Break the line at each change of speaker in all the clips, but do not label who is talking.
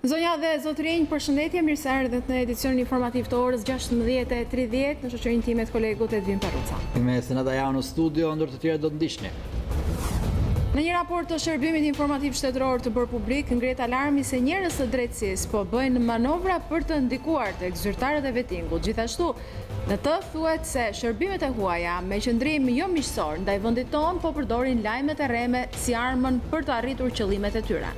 Zonja dhe zotrinj, përshëndetje, mirë se erdhët në edicionin informativ të orës 16:30 në shoqërinë time të kolegut Edvin Parruca.
Me Senata janë në studio, ndër të tjerë do të ndiqni.
Në një raport të shërbimit informativ shtetëror të bërë publik, ngret alarmi se njerëz të drejtësisë po bëjnë manovra për të ndikuar tek zyrtarët e vettingut. Gjithashtu, në të thuhet se shërbimet e huaja me qëndrim jo miqësor ndaj vendit tonë po përdorin lajmet e rreme si armën për të arritur qëllimet e tyre.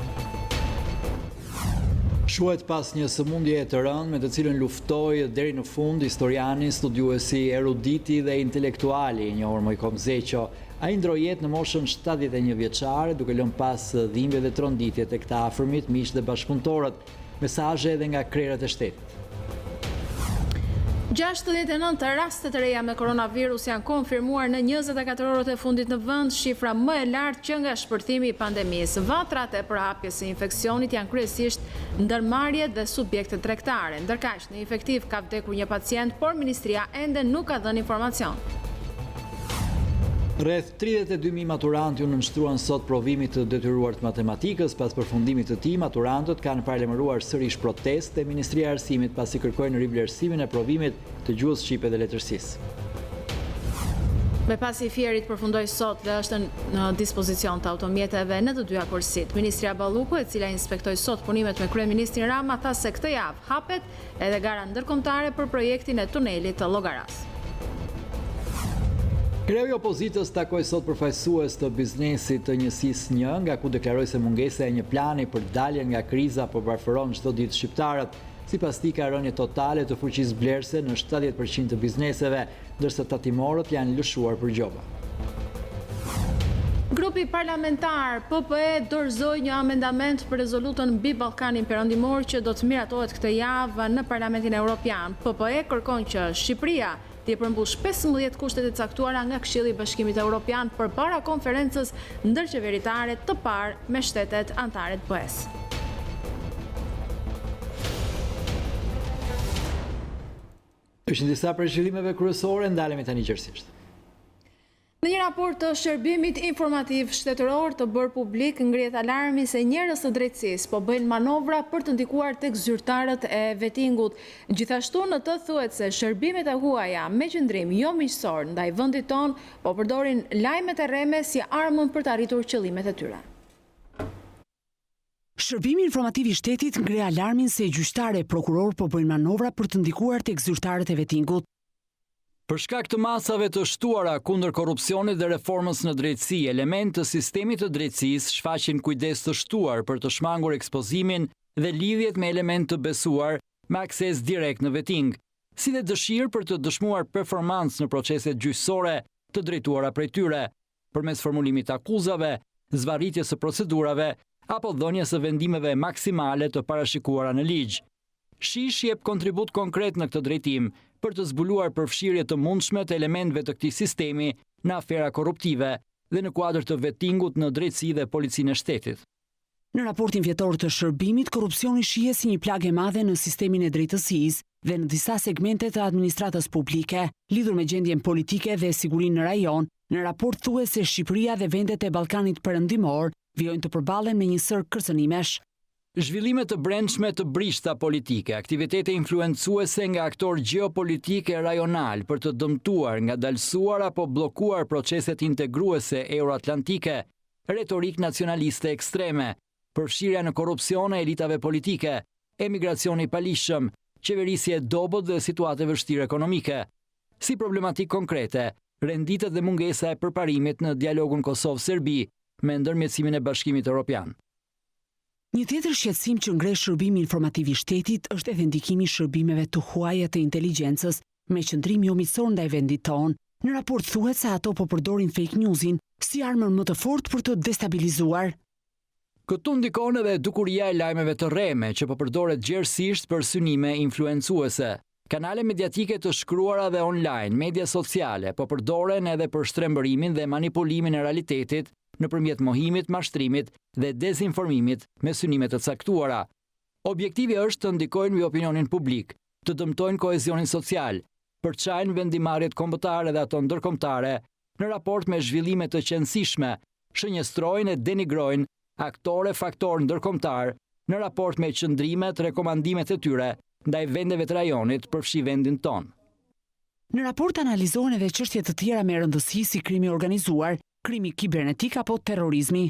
Shuhet pas një sëmundje të rëndë me të cilën luftoi deri në fund historiani, studiuesi, eruditi dhe intelektuali i njohur Mojko Mzeqo. Ai ndroi jetë në moshën 71 vjeçare, duke lënë pas dhimbje dhe tronditje tek të afërmit, miq dhe bashkëpunëtorët. Mesazhe edhe nga krerët e shtetit.
69 raste të reja me koronavirus janë konfirmuar në 24 orët e fundit në vend, shifra më e lartë që nga shpërthimi i pandemisë. Vatrat e përhapjes së infeksionit janë kryesisht ndërmarrje dhe subjekte tregtare. Ndërkaq, në efektiv ka vdekur një pacient, por ministria ende nuk ka dhënë informacion.
Rreth 32.000 maturantë u nënshtruan sot provimit të detyruar të matematikës. Pas përfundimit të tij, maturantët kanë paralajmëruar sërish protestë te Ministria e Arsimit pasi kërkojnë rivlerësimin e provimit të gjuhës shqipe dhe letërsisë.
Me pasi fjerit përfundoi sot dhe është në dispozicion të automjeteve në të dyja kursit. Ministria Balluku, e cila inspektoi sot punimet me kryeministrin Rama, tha se këtë javë hapet edhe gara ndërkombëtare për projektin e tunelit të Llogaras.
Kreu i opozitës takoi sot përfaqësues të biznesit të njësisë 1, nga ku deklaroi se mungesa e një plani për daljen nga kriza po varfëron çdo ditë shqiptarët. Sipas tij ka rënje totale të fuqisë blerëse në 70% të bizneseve, ndërsa tatimorët janë lëshuar për gjoba.
Grupi parlamentar PPE dorëzoi një amendament për rezolutën mbi Ballkanin Perëndimor që do të miratohet këtë javë në Parlamentin Evropian. PPE kërkon që Shqipëria të përmbush 15 kushtet e caktuara nga Këshilli i Bashkimit Evropian përpara konferencës ndërqeveritare të parë me shtetet anëtare të BE-s.
Ishin disa prej zhvillimeve kryesore, ndalemi tani qersisht.
Në një raport të shërbimit informativ shtetëror të bërë publik, ngrihet alarmi se njerëz të drejtësisë po bëjnë manovra për të ndikuar tek zyrtarët e vettingut. Gjithashtu, në të thuhet se shërbimet e huaja me qëndrim jo miqësor ndaj vendit tonë po përdorin lajmet e rreme si armën për të arritur qëllimet e tyre.
Shërbimi informativ i shtetit ngre alarmin se gjyqtarë e prokuror po bëjnë manovra për të ndikuar tek zyrtarët e vettingut.
Për shkak të masave të shtuara kundër korrupsionit dhe reformës në drejtësi, element të sistemit të drejtësisë shfaqin kujdes të shtuar për të shmangur ekspozimin dhe lidhjet me element të besuar me akses direkt në vetting, si dhe dëshirë për të dëshmuar performancë në proceset gjyqësore të drejtuara prej tyre, përmes formulimit të akuzave, zvarritjes së procedurave apo dhënies së vendimeve maksimale të parashikuara në ligj. Shish jep kontribut konkret në këtë drejtim për të zbuluar përfshirje të mundshme të elementëve të këtij sistemi në afera korruptive dhe në kuadër të vettingut në drejtësi dhe policinë e shtetit.
Në raportin vjetor të shërbimit, korrupsioni shihet si një plagë e madhe në sistemin e drejtësisë dhe në disa segmente të administratës publike, lidhur me gjendjen politike dhe sigurinë në rajon. Në raport thuhet se Shqipëria dhe vendet e Ballkanit Perëndimor vijojnë të përballen me një sër kërcënimesh.
Zhvillime të brendshme të brishta politike, aktivitete influencuese nga aktor gjeopolitike rajonal për të dëmtuar, ngadalësuar apo bllokuar proceset integruese euroatlantike, retorik nacionaliste ekstreme, përfshirja në korrupsion e elitave politike, emigracioni i palishëm, qeverisje e dobët dhe situate vështirë ekonomike. Si problematik konkrete, renditet dhe mungesa e përparimit në dialogun Kosovë-Serbi me ndërmjetësimin e Bashkimit Evropian.
Një tjetër shqetësim që ngre shërbimi informativ i shtetit është edhe ndikimi i shërbimeve të huaja të inteligjencës me qëndrim jo miqësor ndaj vendit tonë. Në raport thuhet se ato po përdorin fake newsin si armën më të fortë për të destabilizuar.
Këtu ndikon edhe dukuria e lajmeve të rreme që po përdoret gjerësisht për synime influencuese. Kanale mediatike të shkruara dhe online, media sociale po përdoren edhe për shtrembërimin dhe manipulimin e realitetit nëpërmjet mohimit, mashtrimit dhe dezinformimit me synime të caktuara. Objektivi është të ndikojnë mbi opinionin publik, të dëmtojnë kohezionin social, përçajnë vendimarrjet kombëtare dhe ato ndërkombëtare në raport me zhvillime të qëndësishme, shënjestrojnë e denigrojnë aktore faktor ndërkombëtar në raport me qëndrimet, rekomandimet e tyre ndaj vendeve të rajonit përfshi vendin tonë.
Në raport analizohen edhe çështje të tjera me rëndësi si krimi organizuar, krimi kibernetik apo terrorizmi.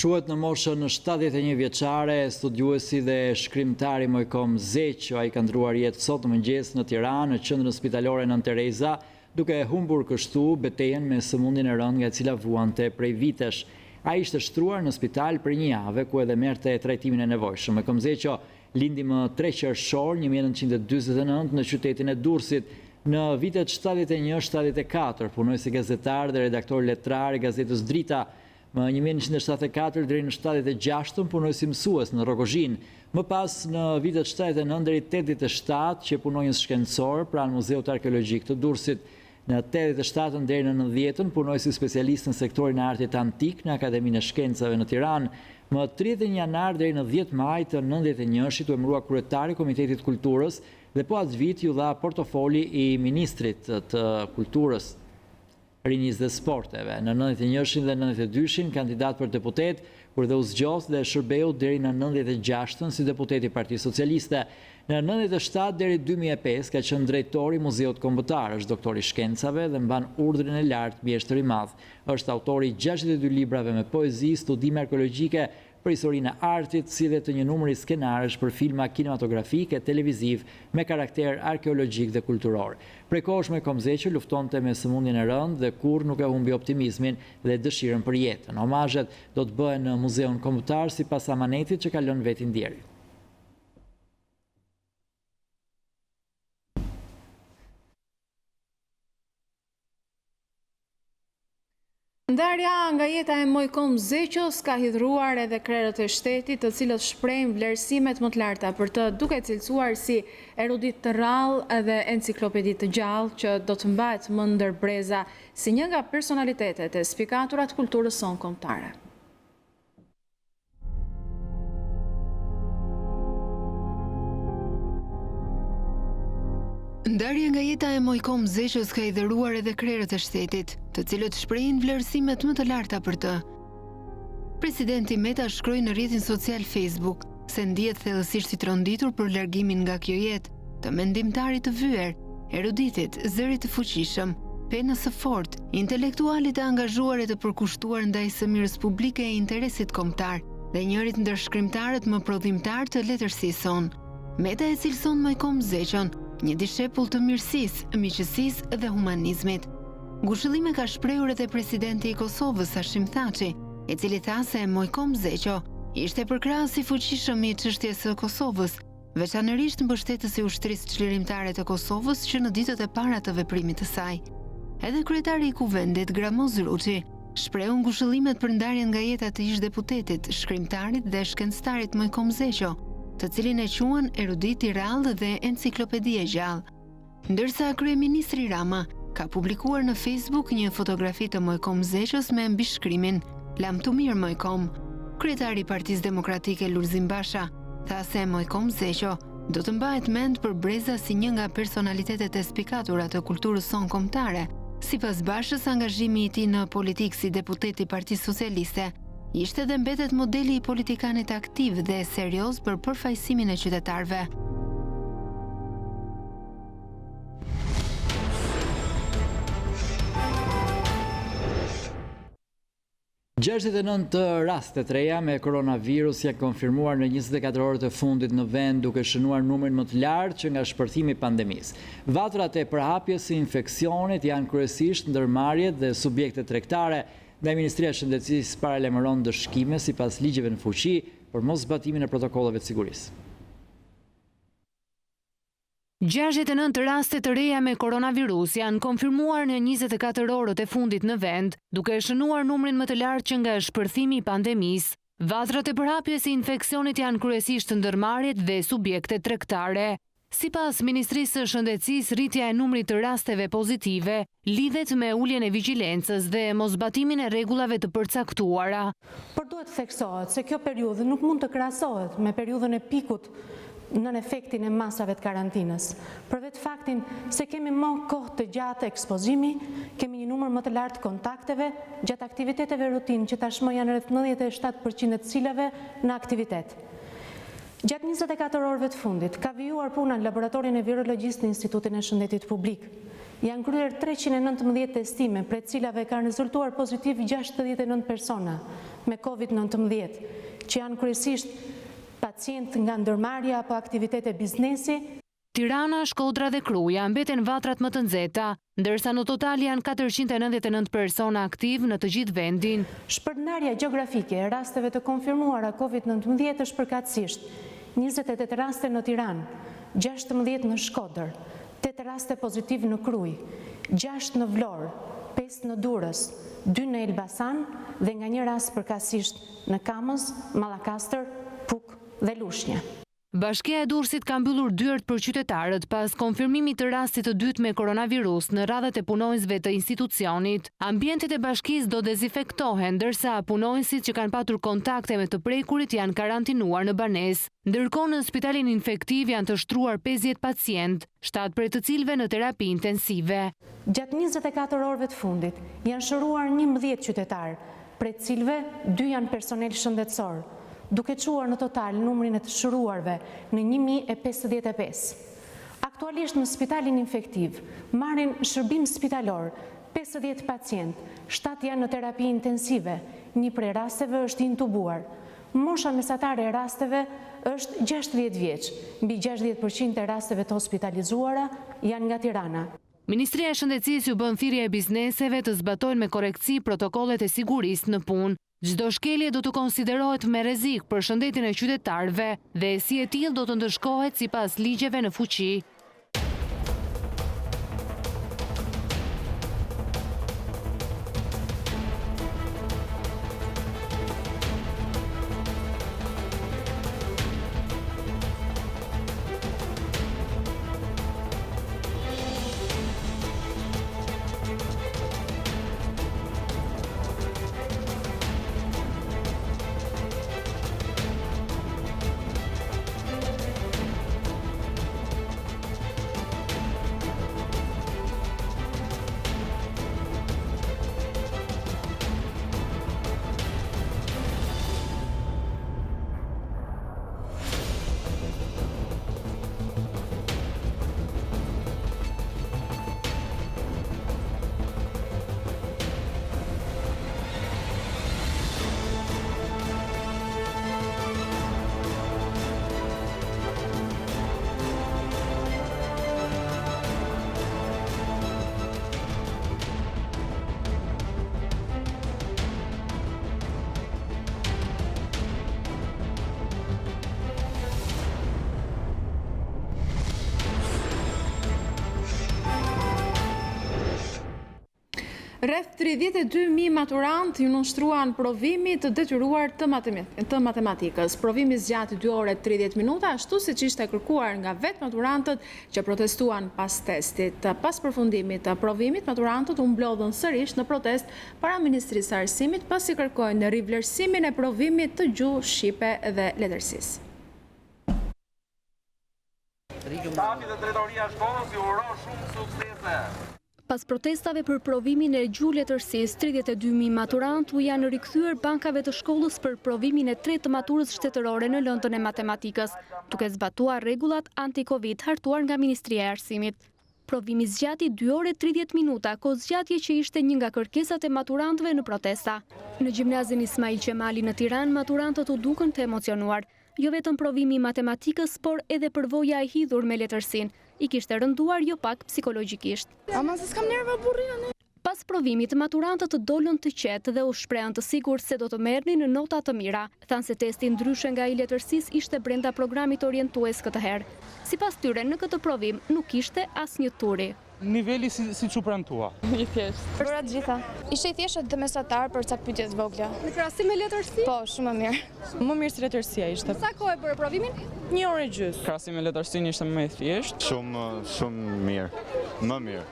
Shuhet në moshën 71 vjeçare, studiuesi dhe shkrimtari Mojkom Zeqo, ai ka ndruar jetë sot në mëngjes në Tiranë, në qendrën spitalore Nën Tereza, duke humbur kështu betejën me sëmundjen e rëndë nga e cila vuante prej vitesh. Ai ishte shtruar në spital për një javë, ku edhe merrte trajtimin e nevojshëm. Mojkom Zeqo lindi më 3 qershor 1949 në qytetin e Durrësit. Në vitet 71-74 punoi si gazetar dhe redaktor letrar i gazetës Drita. Më 1974 deri në 76 punoi si mësues në Rogozhin. Më pas në vitet 79 deri 87 që punoi si shkencor pranë Muzeut Arkeologjik të Durrësit. Në 87 deri në 90 punoi si specialist në sektorin e artit antik në Akademinë e Shkencave në Tiranë. Më 31 janar deri në 10 maj të 91-shit u emërua kryetari i Komitetit Kulturës dhe po atë vit ju dha portofoli i ministrit të Kulturës, Rinisë dhe Sporteve. Në 91-shin dhe 92-shin kandidat për deputet, kur dhe u zgjos dhe shërbeu deri në 96-ën si deputet i Partisë Socialiste. Në 97 deri 2005 ka qenë drejtori i Muzeut Kombëtar, është doktor i shkencave dhe mban urdhrin e lartë mjeshtër i madh. Është autori i 62 librave me poezi, studime arkeologjike për historinë e artit, si dhe të një numri skenarësh për filma kinematografike, televiziv me karakter arkeologjik dhe kulturor. Prej kohësh Mojkom Zeqo luftonte me sëmundjen e rëndë dhe kur nuk e humbi optimizmin dhe dëshirën për jetën. Omazhet do të bëhen në Muzeun Kombëtar sipas amanetit që ka lënë vetin djeri.
Ndarja nga jeta e Mojkom Zeqos ka hidhruar edhe krerët e shtetit, të cilët shprehin vlerësimet më të larta për të, duke cilësuar si erudit të rrallë dhe enciklopedi të gjallë që do të mbahet më ndër breza si një nga personalitetet e spikaturat kulturës sonë kombëtare.
Ndarja nga jeta e Mojkom Zeqos ka hidhruar edhe krerët e shtetit, të cilët shprehin vlerësimet më të larta për të. Presidenti Meta shkroi në rrjetin social Facebook se ndihet thellësisht i tronditur për largimin nga kjo jetë të mendimtarit të vyer, eruditit, zërit të fuqishëm, penës së fortë, intelektualit të angazhuar e të përkushtuar ndaj së mirës publike e interesit kombëtar dhe njërit ndër shkrimtarët më prodhimtar të letërsisë sonë. Meta e cilëson Mojkom Zeqon një dishepull të mirësisë, miqësisë dhe humanizmit. Ngushëllime ka shprehur edhe presidenti i Kosovës, Hashim Thaçi, i cili tha se Mojkom Zeqo ishte përkrahës i fuqishëm i çështjes së Kosovës, veçanërisht mbështetësi i ushtrisë çlirimtare të Kosovës që në ditët e para të veprimit të saj. Edhe kryetari i Kuvendit, Gramoz Ruçi, shprehu ngushëllimet për ndarjen nga jeta të ish-deputetit, shkrimtarit dhe shkencëtarit Mojkom Zeqo, të cilin e quan erudit i rrallë dhe enciklopedi e gjallë. Ndërsa kryeministri Rama ka publikuar në Facebook një fotografi të Mojkom Zeqos me mbishkrimin "Lam të mirë Mojkom". Kryetari i Partisë Demokratike Lulzim Basha tha se Mojkom Zeqo do të mbahet mend për breza si një nga personalitetet e spikatura të kulturës sonë kombëtare. Sipas Bashës, angazhimi i tij në politikë si deputet i Partisë Socialiste ishte dhe mbetet modeli i politikanit aktiv dhe serioz për përfaqësimin e qytetarëve.
Gjashtet e 9 raste të reja me koronavirus janë konfirmuar në 24 orët e fundit në vend, duke shënuar numrin më të lartë që nga shpërthimi i pandemisë. Vatrat e përhapjes së infeksionit janë kryesisht ndërmarrjet dhe subjektet tregtare. Dhe Ministria e Shëndetësisë paralajmëron dëshkime sipas ligjeve në fuqi për moszbatimin e protokolleve të sigurisë.
69 raste të reja me koronavirus janë konfirmuar në 24 orët e fundit në vend, duke shënuar numrin më të lartë që nga shpërthimi i pandemisë. Vatrat e përhapjes së infeksionit janë kryesisht ndërmarrjet dhe subjektet tregtare. Sipas Ministrisë së Shëndetësisë, rritja e numrit të rasteve pozitive lidhet me uljen e vigjilencës dhe mosbatimin e rregullave të përcaktuara.
Por duhet theksohet se kjo periudhë nuk mund të krahasohet me periudhën e pikut nën efektin e masave të karantinës. Për vetë faktin se kemi më kohë të gjatë ekspozimi, kemi një numër më të lartë kontakteve gjatë aktiviteteve rutinë që tashmë janë rreth 97% të cilave në aktivitet. Gjatë 24 orëve të fundit, ka vijuar puna në laboratorin e virologjisë në Institutin e Shëndetit Publik. Janë kryer 319 testime, prej cilave kanë rezultuar pozitiv 69 persona me COVID-19, që janë kryesisht pacient nga ndërmarrja apo aktivitete biznesi.
Tirana, Shkodra dhe Kruja mbeten vatrat më të nxehta, ndërsa në total janë 499 persona aktiv në të gjithë vendin.
Shpërndarja gjeografike e rasteve të konfirmuara COVID-19 është përkatësisht 28 raste në Tiranë, 16 në Shkodër, 8 raste pozitiv në Krujë, 6 në Vlorë, 5 në Durrës, 2 në Elbasan dhe nga një rast përkatësisht në Kamës, Mallakastër, Puk dhe Lushnjë.
Bashkia e Durrësit ka mbyllur dyert për qytetarët pas konfirmimit të rastit të dytë me koronavirus në radhët e punonjësve të institucionit. Ambientet e bashkisë do dezinfektohen, ndërsa punonjësit që kanë patur kontakte me të prekurit janë karantinuar në banesë. Ndërkohë në spitalin infektiv janë të shtruar 50 pacient, 7 prej të cilëve në terapi intensive.
Gjatë 24 orëve të fundit janë shëruar 11 qytetarë, prej të cilëve 2 janë personel shëndetësor, duke quar në total numrin e të shëruarve në 1055. Aktualisht në spitalin infektiv marrin shërbim spitalor 50 pacient, 7 janë në terapi intensive, një prej rasteve është intubuar. Mosha mesatare e rasteve është 60 vjeç, mbi 60% e rasteve të hospitalizuara janë nga Tirana.
Ministria e Shëndetësisë u bën thirrje e bizneseve të zbatojnë me korrektësi protokollet e sigurisë në punë. Çdo shkelje do të konsiderohet me rrezik për shëndetin e qytetarëve dhe si e tillë do të ndëshkohet sipas ligjeve në fuqi.
Rreth 32.000 maturant ju nënshtruan provimit të detyruar të matematikës. Provimi zgjati 2 orë 30 minuta, ashtu siç ishte kërkuar nga vetë maturantët që protestuan pas testit. Pas përfundimit të provimit, maturantët u mblodhën sërish në protest para Ministrisë së Arsimit, pasi kërkojnë rivlerësimin e provimit të gjuhë shqipe dhe letërsisë.
Stafi dhe drejtoria e shkollës ju uron shumë suksese.
Pas protestave për provimin e gjuhë letërsisë, 32.000 maturant u janë rikthyer bankave të shkollës për provimin e tretë të maturës shtetërore në lëndën e matematikës, duke zbatuar rregullat anti-Covid hartuar nga Ministria e Arsimit. Provimi zgjati 2 orë 30 minuta, kohë zgjatje që ishte një nga kërkesat e maturantëve në protesta. Në gjimnazin Ismail Qemali në Tiranë, maturantët u dukën të emocionuar. Jo vetëm provimi i matematikës, por edhe përvoja e hidhur me letërsinë. I kishte rënduar jo pak psikologjikisht.
Ama se s'kam nerva burrinë.
Pas provimit, maturantët dolën të qetë dhe u shprehën të sigurt se do të merrnin nota të mira. Thanë se testi ndryshe nga i letërsisë ishte brenda programit orientues këtë herë. Sipas tyre, në këtë provim nuk kishte asnjë turi.
Niveli si që premtua?
I thjesht. Bëra të gjitha. Ishte i thjeshtë dhe mesatar për ca pyetje të vogla. Në krahasim me letërsi? Po, shumë më mirë.
Më mirë se letërsia ishte.
Sa kohë bëre provimin?
1 orë e gjysmë.
Krahasim me letërsinë ishte më i thjeshtë.
Shumë mirë. Më mirë.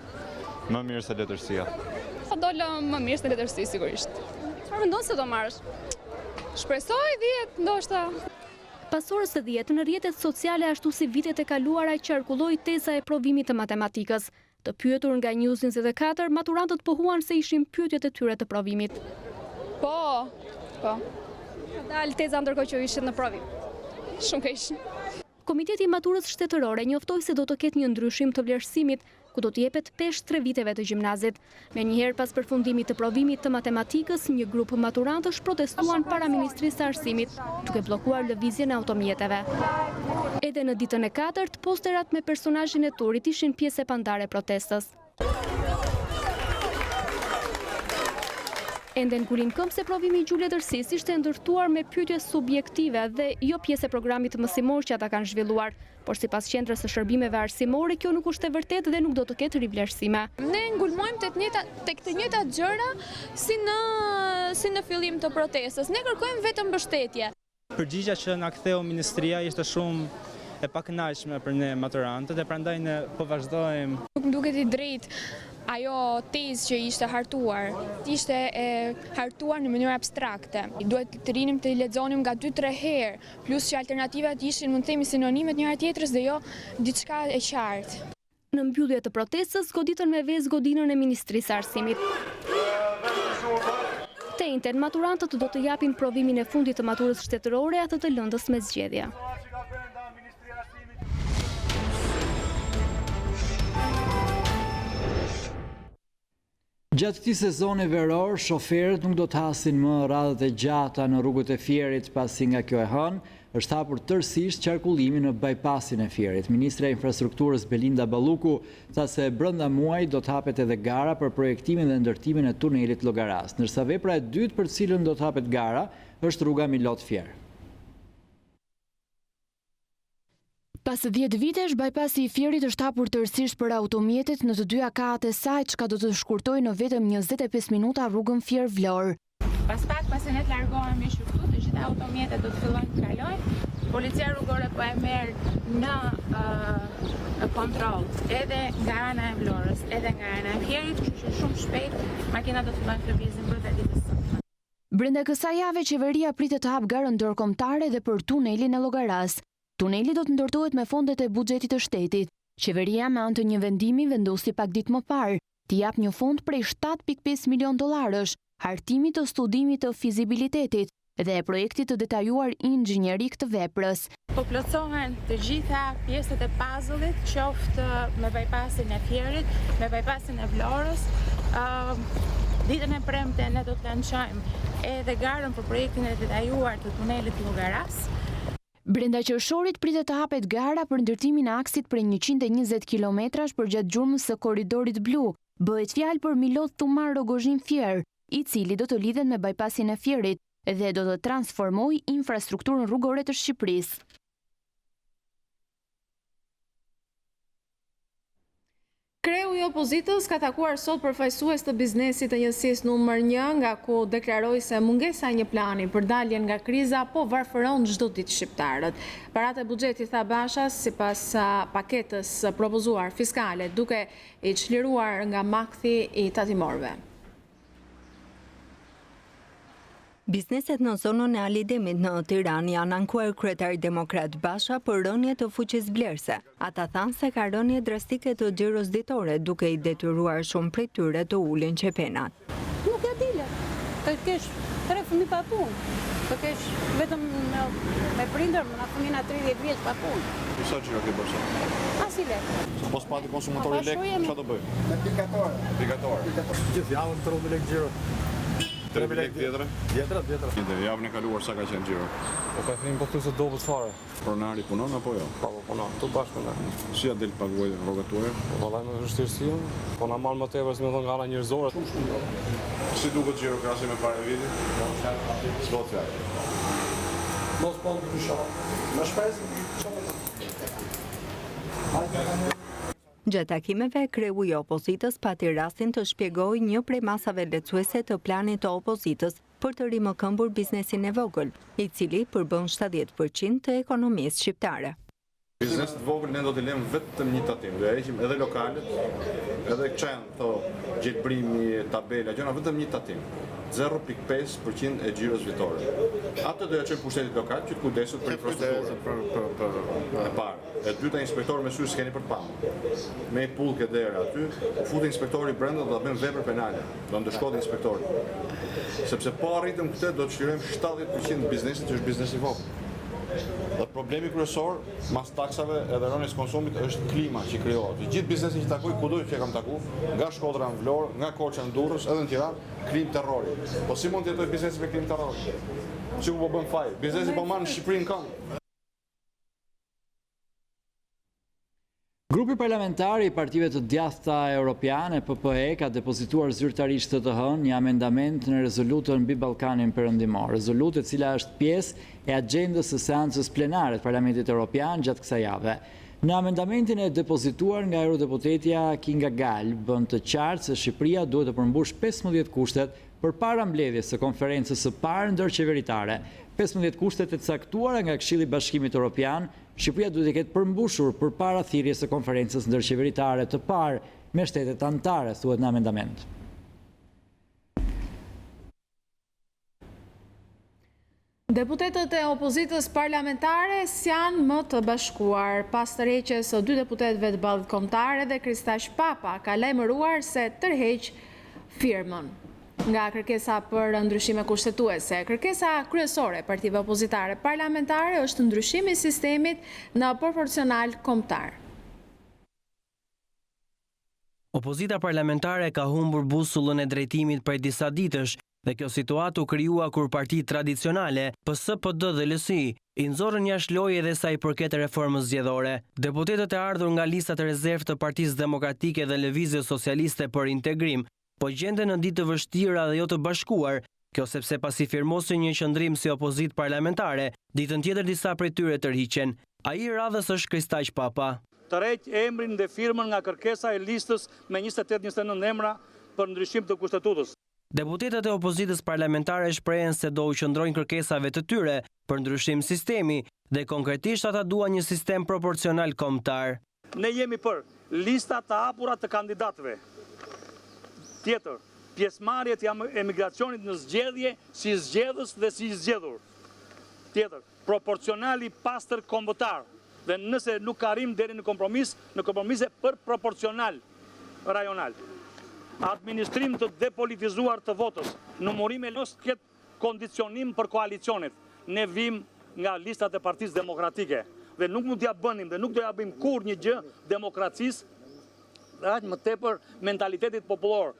Më mirë se letërsia.
Po dola më mirë se letërsi sigurisht. Çfarë mendon se do marrësh? Shpresoj 10, ndoshta.
Pas orës së 10 në rrjetet sociale ashtu si vitet e kaluara qarkulloi teza e provimit të matematikës. Të pyetur nga News24, maturantët pohuan se ishin pyetjet e tyre të provimit.
Po.
Dalë teza ndërkohë që ishin në provim.
Shumë keq.
Komiteti i maturës shtetërore njoftoi se do të ketë një ndryshim të vlerësimit, ku do të jepet peshë 3 viteve të gjimnazit. Menjëherë pas përfundimit të provimit të matematikës, një grup maturantësh protestuan para Ministrisë së Arsimit, duke bllokuar lëvizjen e automjeteve. Edhe në ditën e 4, posterat me personazhin e turit ishin pjesë e pandare protestës. Ende në kulin këmbë se provimi i gjuhë letërsisë ishte ndërtuar me pyetje subjektive dhe jo pjesë e programit mësimor që ata kanë zhvilluar, por sipas qendrës së shërbimeve arsimore kjo nuk është e vërtetë dhe nuk do të ketë rivlerësime.
Ne ngulmojmë tek të njëjtat gjëra si në fillim të protestës. Ne kërkojmë vetëm mbështetje.
Përgjigja që na ktheu ministria ishte shumë e pakënaqshme për ne maturantët e prandaj ne po vazhdojmë.
Nuk më duket i drejtë ajo tezë që ishte hartuar. Ishte hartuar në mënyrë abstrakte. Duhet të rinim të lexonim nga 2-3 herë, plus që alternativat ishin mund të themi sinonimet njëra tjetrës dhe jo diçka e qartë.
Në mbyllje të protestës goditën me vezë godinën e Ministrisë së Arsimit. Të njëjtën, maturantët do të japin provimin e fundit të maturës shtetërore atë të lëndës me zgjedhje.
Gjatë këtij sezoni veror, shoferët nuk do të hasin më radhët e gjata në rrugët e Fierit pasi nga kjo e hënë është hapur tërësisht qarkullimi në bypassin e Fierit. Ministra e Infrastrukturës Belinda Balluku tha se brenda muajit do të hapet edhe gara për projektimin dhe ndërtimin e tunelit Llogaras, ndërsa vepra e dytë për cilën do të hapet gara është rruga Milot-Fier.
Pas 10 vitesh, bypassi i Fierit është hapur tërësisht për automjetet në të dyja kahat e saj, çka do të shkurtojë në vetëm 25 minuta rrugën Fier-Vlorë.
Pasi ne të largohemi këtu, të gjitha automjetet do të fillojnë të kalojnë. Policia rrugore po e merr në kontroll edhe nga ana e Vlorës, edhe nga ana e Fierit, kështu që shumë shpejt makinat do të fillojnë të lëvizin për ditën e sotme.
Brenda kësaj jave qeveria pritet të hapë garën ndërkombëtare dhe për tunelin e Llogaras. Tuneli do të ndërtohet me fondet e buxhetit të shtetit. Qeveria me anë të një vendimi vendosi pak ditë më parë të jap një fond prej 7.5 milion dollarësh hartimit të studimit të fizibilitetit dhe e projektit të detajuar inxhinierik të veprës.
Po plotësohen të gjitha pjesët e puzzle-it, qoftë me bypassin e Fierit, me bypassin e Vlorës. Ditën e premte ne do të lançojmë edhe garën për projektin e detajuar të tunelit Llogaras.
Brenda qershorit pritet të hapet gara për ndërtimin e aksit prej 120 kilometrash përgjatë gjurmës së korridorit blu. Bëhet fjalë për Milot Thumar Rogozhin Fier, i cili do të lidhet me bypassin e Fierit dhe do të transformojë infrastrukturën rrugore të Shqipërisë.
Kreu i opozitës ka takuar sot përfaqësues të biznesit të njësisë numër 1, nga ku deklaroi se mungesa e një plani për daljen nga kriza po varfëron çdo ditë shqiptarët. Paratë e buxhetit, tha Basha, sipas paketës propozuar fiskale, duke i çliruar nga makthi i tatimorëve.
Bizneset në zonën e Alidemit në Tiranë janë ankuar kryetari demokrat Basha për rënje të fuqis blerëse. Ata thanë se ka rënje drastike të xhiros ditore, duke i detyruar shumë prej tyre të ulin qepenat.
Nuk e dile, të kesh 3 fëmijë pa punë, të kesh vetëm me prindër, me fëmijëna 30 vjeç pa punë.
Sa xhiro ke bërë?
Asi le.
Mos pati konsumatori lek, çfarë do bëj?
Me pikatore.
Gjithë javën 13 lekë xhiro. 3 lekë vjetra? Vjetra. Javën e kaluar sa ka qenë xhiro?
Po ka thënë po thosë dobët fare.
Pronari punon apo jo?
Po punon, tu bashkë me ne.
Si ja del paguaj rrogat tuaja?
Vallai me vështirësi, po na marr më tepër se më thon nga ana njerëzore.
Si duket xhiro krahasi me para vitit? S'do të thaj.
Mos po ndryshon. Më shpresë.
Gjatë takimeve, kreu i opozitës pati rastin të shpjegojë një prej masave lehtësuese të planit të opozitës për të rimëkëmbur biznesin e vogël, i cili përbën 70% të ekonomisë shqiptare.
Biznes të vogël ne do të lëmë vetëm një tatim, do ja heqim edhe lokalet, edhe çan, gjetbrimi, tabela, gjëra vetëm një tatim. 0,5% e xhiros vitore. Atë do ja çojë pushtetit lokal që të kujdesur për infrastrukturën. E parë. E dyta, inspektori me sy s'keni për të pamë. Me pullë ke derë aty, u fut inspektori brenda do ta bëjmë vepër penale. Do ndëshkohet inspektori. Sepse po arritëm këtë do të shlirojmë 70% biznesit që është biznes i vogël. Dhe problemi kryesor mas taksave edhe rënies konsumit është klima që krijohet. Gjithë biznesin që takoj kudo që kam taku, nga Shkodra në Vlorë, nga Korça në Durrës, edhe në Tiranë, klim terrori. Po si mund të jetojë biznesi me klim terrori? Që po bën faj? Biznesi po marr në Shqipëri në këmbë.
Grupi parlamentar i Partive të Djathta Europiane, PPE, ka depozituar zyrtarisht të hënë një amendament në rezolutën mbi Ballkanin Perëndimor, rezolutë e cila është pjesë e agjendës së seancës plenare të Parlamentit Evropian gjatë kësaj jave. Në amendamentin e depozituar nga eurodeputetja Kinga Gal, bën të qartë se Shqipëria duhet të përmbush 15 kushtet përpara mbledhjes së konferencës së parë ndërqeveritare. 15 kushtet e caktuara nga Këshilli i Bashkimit Evropian, Shqipëria duhet të ketë përmbushur përpara thirrjes së konferencës ndërqeveritare të parë me shtetet anëtare, thuhet në amendament.
Deputetët e opozitës parlamentare s'janë më të bashkuar. Pas tërheqjes së 2 deputetëve të Ballit Kombëtar dhe Kristaç Papa ka lajmëruar se tërheq firmën. Nga kërkesa për ndryshime kushtetuese, kërkesa kryesore e partive opozitare parlamentare është ndryshimi i sistemit në proporcional kombëtar.
Opozita parlamentare ka humbur busullën e drejtimit për disa ditësh dhe kjo situatë u krijua kur partitë tradicionale, PSD dhe LSI, i nxorën jashtë lojë edhe sa i përket reformës zgjedhore. Deputetët e ardhur nga listat e rezervë të Partisë Demokratike dhe Lëvizjes Socialiste për Integrim po gjenden në ditë të vështira dhe jo të bashkuar, kjo sepse pasi firmosin një qëndrim si opozitë parlamentare, ditën tjetër disa prej tyre tërhiqen. Ai i radhës është Kristaç Papa.
Tërheq emrin dhe firmën nga kërkesa e listës me 28-29 emra për ndryshim të kushtetutës.
Deputetët e opozitës parlamentare shprehen se do u qëndrojnë kërkesave të tyre për ndryshim sistemi dhe konkretisht ata duan një sistem proporcional kombëtar.
Ne jemi për lista të hapura të kandidatëve. Tjetër, pjesëmarrjet e emigracionit në zgjedhje si zgjedhës dhe si zgjedhur. Tjetër, proporcionali pastër kombëtar dhe nëse nuk arrim deri në kompromise për proporcional rajonal. Administrim të depolitizuar të votës, numërime mos ketë kondicionim për koalicionet. Ne vim nga listat e Partisë Demokratike dhe nuk mund t'ja bënim dhe nuk do ja bëjmë kur një gjë demokracisë, aq më tepër mentalitetit popullor.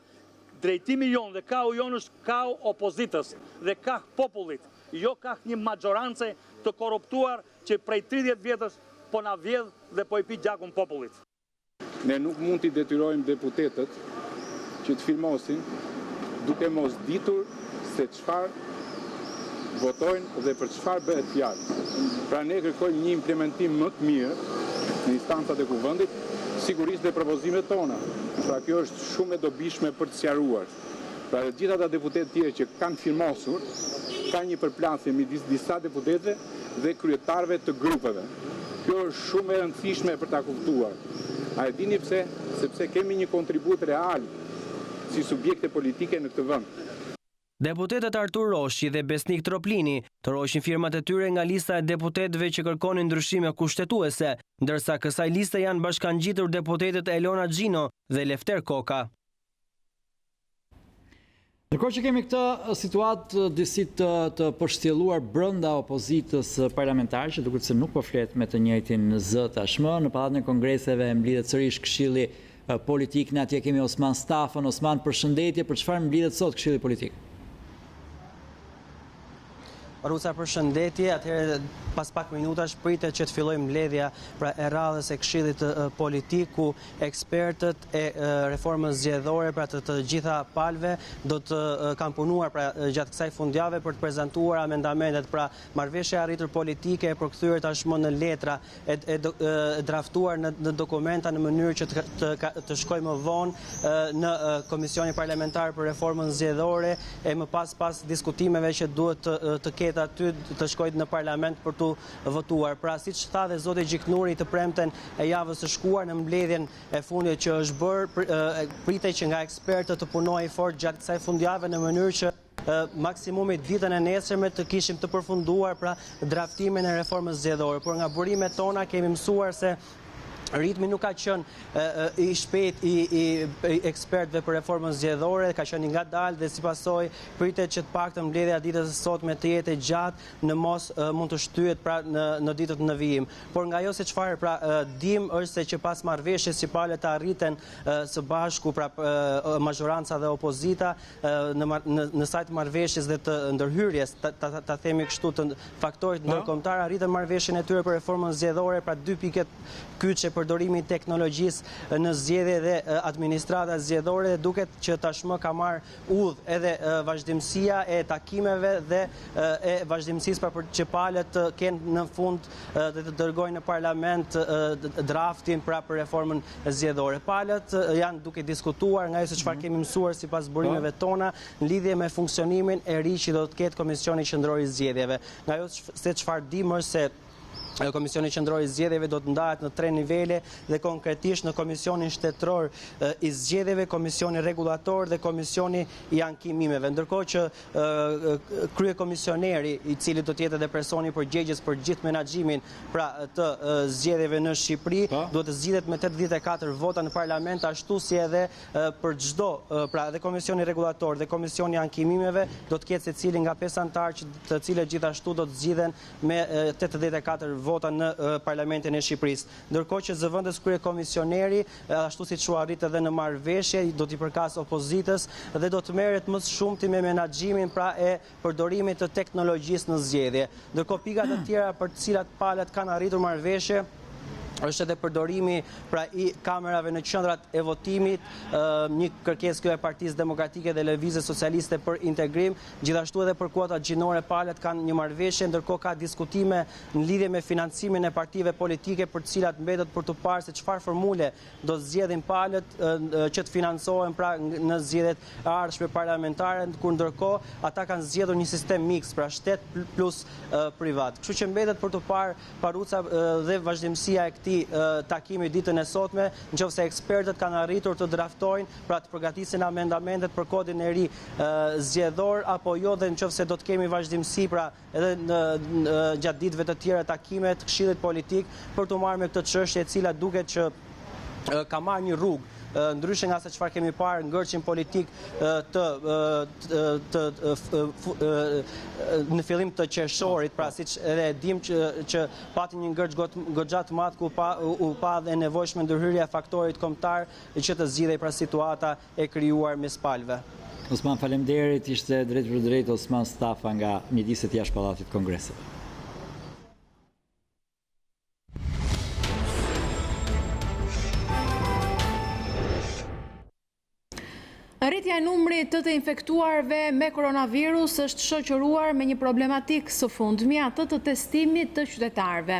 Drejtimi jonë dhe kau jonë është kau opozitës dhe ka popullit, jo ka një majorancë të korruptuar që prej 30 vjetësh po na vjedh dhe po i pi gjakun popullit.
Ne nuk mund t'i detyrojmë deputetët që të firmosin duke mos ditur se çfarë votojnë dhe për çfarë bëhet fjalë. Pra ne kërkojmë një implementim më të mirë në instancat e kuvendit, sigurisht dhe propozimet tona. Pra kjo është shumë e dobishme për të sqaruar. Pra dhe gjithë ata deputetë tjerë që kanë firmosur, ka një përplasje midis disa deputetëve dhe kryetarëve të grupeve. Kjo është shumë e rëndësishme për ta kuptuar. A e dini pse? Sepse kemi një kontribut real si subjekte politike në këtë vend.
Deputetët Artur Roshi dhe Besnik Troplini tërhoqin firmat e tyre nga lista e deputetëve që kërkonin ndryshime kushtetuese, ndërsa kësaj liste janë bashkangjitur deputetët Elona Gjino dhe Lefter Koka.
Ndërkohë që kemi këtë situatë disi të përshtjelluar brenda opozitës parlamentare, që duket se nuk po flet me të njëjtin zë tashmë, në pallatin e kongreseve mblidhet sërish Këshilli Politik. Ne atje kemi Osman Stafën. Osman, përshëndetje, për çfarë mblidhet sot Këshilli Politik?
Ruca, përshëndetje, atëherë pas pak minutash pritet që të fillojë mbledhja pra e radhës e Këshillit Politik, ku ekspertët e reformës zgjedhore pra të gjitha palëve do të kanë punuar pra gjatë kësaj fundjave për të prezantuar amendamentet, pra marrëveshja e arritur politike e përkthyer tashmë në letra, e draftuar në dokumenta në mënyrë që të shkojë më vonë në Komisionin Parlamentar për Reformën Zgjedhore e më pas diskutimeve që duhet të ketë aty të shkojë në parlament për të votuar. Pra, siç tha dhe zoti Gjiknuri të premten e javës së shkuar në mbledhjen e fundit që është bërë, pritet që nga ekspertët të punojë fort gjatë kësaj fundjave në mënyrë që maksimumit ditën e nesërme të kishim të përfunduar pra draftimin e reformës zgjedhore, por nga burimet tona kemi mësuar se ritmi nuk ka qenë i shpejt i ekspertëve për reformën zgjedhore, ka qenë i ngadalë dhe si pasojë pritet që të paktën mbledhja e ditës së sotme të jetë e gjatë, në mos mund të shtyhet pra në ditët në vijim. Por nga ajo se çfarë pra dim është se që pas marrëveshjes që palët të arriten së bashku pra majoranca dhe opozita në sajt marrëveshjes dhe të ndërhyrjes, ta themi kështu të faktorit ndërkombëtar, arritën marrëveshjen e tyre për reformën zgjedhore, pra 2 piket kyçe përdorimi i teknologjisë në zgjedhje dhe administrata zgjedhore, dhe duket që tashmë ka marrë udhë edhe vazhdimësia e takimeve dhe e vazhdimësisë për që palët të kenë në fund dhe të dërgojnë në parlament draftin pra për reformën zgjedhore. Palët janë duke diskutuar nga ajo se çfarë kemi mësuar sipas burimeve tona në lidhje me funksionimin e ri që do të ketë Komisioni Qendror i Zgjedhjeve. Nga ajo se çfarë dim është se Komisioni Qendror i Zgjedhjeve do të ndahet në 3 nivele dhe konkretisht në Komisionin Shtetëror i Zgjedhjeve, Komisioni Rregullator dhe Komisioni i Ankimimeve. Ndërkohë që kryekomisioneri, i cili do të jetë edhe personi përgjegjës për gjithë menaxhimin pra të zgjedhjeve në Shqipëri, duhet të zgjidhet me 84 vota në parlament, ashtu si edhe për çdo pra dhe Komisioni Rregullator dhe Komisioni i Ankimimeve do të ketë secili nga 5 anëtar, të cilët gjithashtu do të zgjidhen me 84 vota në Parlamentin e Shqipërisë. Ndërkohë që zëvendës kryekomisioneri, ashtu siç u arrit edhe në marrëveshje, do t'i përkas opozitës dhe do të merret më shumti me menaxhimin pra e përdorimit të teknologjisë në zgjedhje. Ndërkohë pikat të tjera për të cilat palët kanë arritur marrëveshje është edhe përdorimi pra i kamerave në qendrat e votimit, një kërkesë kjo e Partisë Demokratike dhe Lëvizjes Socialiste për integrim, gjithashtu edhe për kuotat gjinore palët kanë një marrëveshje, ndërkohë ka diskutime në lidhje me financimin e partive politike për të cilat mbetet për të parë se çfarë formule do zgjedhin palët që të financohen pra në zgjedhjet e ardhshme parlamentare, kur ndërkohë ata kanë zgjedhur një sistem miks, pra shtet plus privat. Kështu që mbetet për të parë paruca dhe vazhdimësia e këtij takimi ditën e sotme, nëse ekspertët kanë arritur të draftojnë, pra të përgatisin amendamentet për kodin e ri zgjedhor apo jo, dhe nëse do të kemi vazhdimsi pra edhe gjatë ditëve të tjera takime të Këshillit Politik për të marrë me këtë çështje e cila duket që ka marrë një rrugë ndryshe nga se çfarë kemi parë ngërçin politik në fillim të qershorit, pra siç edhe dim që pati një ngërç goxha të madh ku u pa dhe nevojshme ndërhyrja e faktorit kombëtar që të zgjidhej pra situata e krijuar mes palëve.
Osman, faleminderit, ishte drejt për drejt Osman Stafa nga mjediset jashtë Pallatit të Kongresit.
Rritja e numrit të infektuarve me koronavirus është shoqëruar me një problematik së fundmi, atë të testimit të qytetarëve.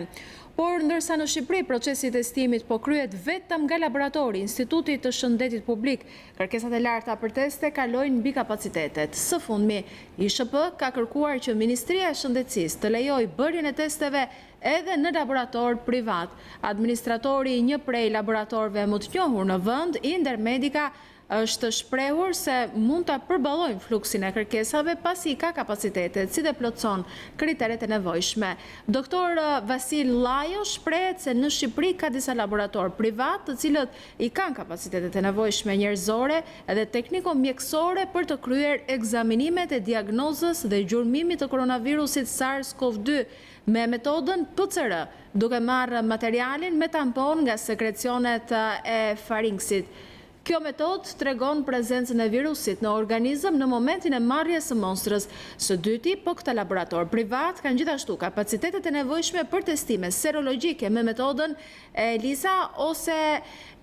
Por ndërsa në Shqipëri procesi i testimit po kryhet vetëm nga laboratori i Institutit të Shëndetit Publik, kërkesat e larta për teste kalojnë mbi kapacitetet. Së fundmi, ISHP ka kërkuar që Ministria e Shëndetësisë të lejojë bërjen e testeve edhe në laborator privat. Administratori i një prej laboratorëve më të njohur në vend, Intermedica, është shprehur se mund të përballojnë fluksin e kërkesave pasi ka kapacitetet si dhe plotëson kriteret e nevojshme. Doktor Vasil Lajo shprehet se në Shqipëri ka disa laborator privat të cilët i kanë kapacitetet e nevojshme njerëzore edhe tekniko-mjekësore për të kryer ekzaminimet e diagnozës dhe gjurmimit të koronavirusit SARS-CoV-2 me metodën PCR, duke marrë materialin me tampon nga sekrecionet e faringsit. Kjo metod tregon prezencën e virusit në organizëm në momentin e marrjes së monstrës. Së dyti, po këta laborator privat kanë gjithashtu kapacitetet e nevojshme për testime serologjike me metodën ELISA ose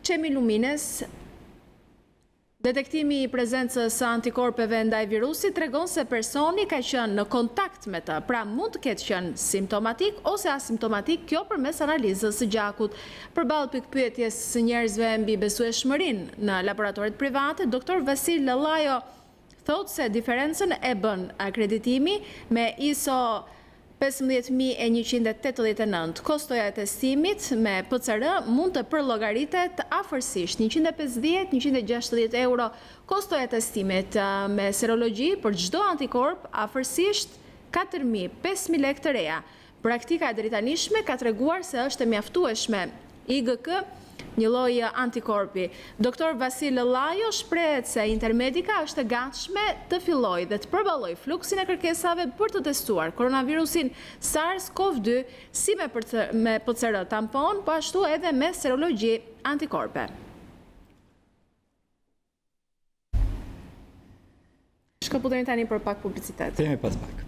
Chemilumines. Detektimi i prezencës së antikorpeve ndaj virusit tregon se personi ka qenë në kontakt me të, pra mund të ketë qenë simptomatik ose asimptomatik, kjo përmes analizës së gjakut. Përballë pikpyetjes së njerëzve mbi besueshmërinë në laboratoret private, Dr. Vasil Lajo thotë se diferencën e bën akreditimi me ISO 15.189. Kostoja e testimit me PCR mund të përllogaritet afërsisht 150-160 euro. Kostoja e testimit me serologji për çdo antikorp afërsisht 4.000-5.000 lekë të reja. Praktika e dritanishme ka treguar se është e mjaftueshme. IgK, një lloj antikorpi. Doktor Vasil Lajo shprehet se Intermedica është e gatshme të fillojë dhe të përballojë fluksin e kërkesave për të testuar koronavirusin SARS-CoV-2 si me PCR tampon, po ashtu edhe me serologji antikorpe. Shkëputemi tani për pak publicitet.
Themi pas pak.